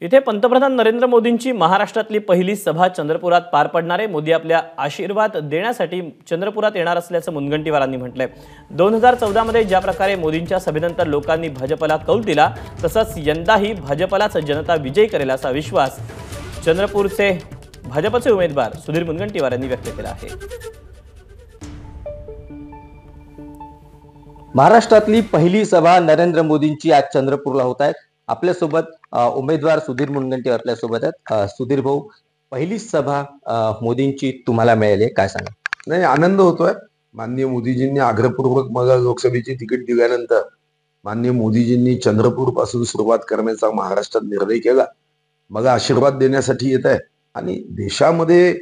इथे पंतप्रधान नरेंद्र मोदींची महाराष्ट्रातली पहिली सभा चंद्रपुरात पार पडणार आहे। मोदी आपल्या आशीर्वाद देण्यासाठी चंद्रपुरात येणार असल्याचं मुनगंटीवारांनी म्हटलंय। 2014 मध्ये ज्या प्रकारे मोदींच्या सभेनंतर लोकांनी भाजपला कौल दिला, तसंच यंदाही भाजपलाच जनता विजयी करेल असा विश्वास चंद्रपूरचे भाजपचे उमेदवार सुधीर मुनगंटीवार यांनी व्यक्त केला आहे। महाराष्ट्रातली पहिली सभा नरेंद्र मोदींची आज चंद्रपूरला होत आहे। आपल्या सोबत उमेदवार सुधीर मुनगंटीवार आपल्या सोबत आहेत। सुधीर भाऊ, पहिली सभा मोदींची तुम्हाला मिळाली, काय सांगा? नाही, आनंद होतोय। माननीय मोदीजींनी आग्रहपूर्वक मला लोकसभेची तिकीट दिल्यानंतर माननीय मोदीजींनी चंद्रपूर पासून सुरुवात करण्याचा महाराष्ट्रात निर्णय केला। मला आशीर्वाद देण्यासाठी येत आहे आणि देशामध्ये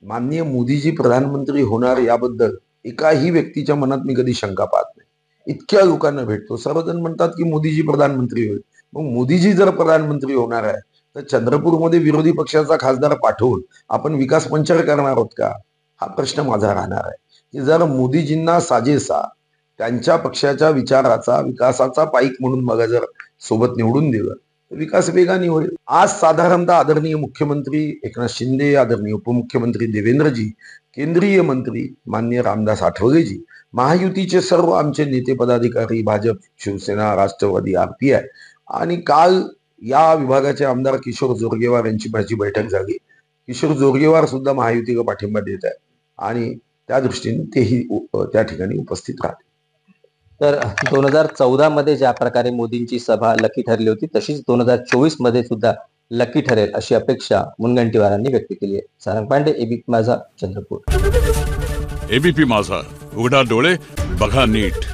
माननीय मोदीजी प्रधानमंत्री होणार याबद्दल एकाही व्यक्तीच्या मनात मी कधी शंका पाहत नाही। इतक्या लोकांना भेटतो, सर्वजण म्हणतात की मोदीजी प्रधानमंत्री होईल। मग मोदीजी जर प्रधानमंत्री होणार आहे तर चंद्रपूरमध्ये विरोधी पक्षाचा खासदार पाठवून आपण विकास मंचर करणार आहोत का, हा प्रश्न माझा राहणार आहे। की जर मोदीजींना साजेसा त्यांच्या पक्षाच्या विचाराचा विकासाचा पाईक म्हणून मला जर सोबत निवडून दिलं तर विकास वेगाने होईल। आज साधारणतः आदरणीय मुख्यमंत्री एकनाथ शिंदे, आदरणीय उपमुख्यमंत्री देवेंद्रजी, केंद्रीय मंत्री माननीय रामदास आठवलेजी, महायुतीचे सर्व आमचे नेते पदाधिकारी, भाजप, शिवसेना, राष्ट्रवादी, RPI आणि काल या विभागाचे आमदार किशोर जोरगेवार यांची माझी बैठक झाली। किशोर जोरगेवार सुद्धा महायुतीला पाठिंबा देत आहे आणि त्या दृष्टीने तेही त्या ठिकाणी उपस्थित राहते। तर 2014 मध्ये ज्या प्रकारे मोदींची सभा लकी ठरली होती, तशीच 2024 मध्ये सुद्धा लकी ठरेल अशी अपेक्षा मुनगंटीवारांनी व्यक्त केली आहे। सारंग पांडे, एबीपी माझा, चंद्रपूर। एबीपी माझा, उघडा डोळे बघा नीट।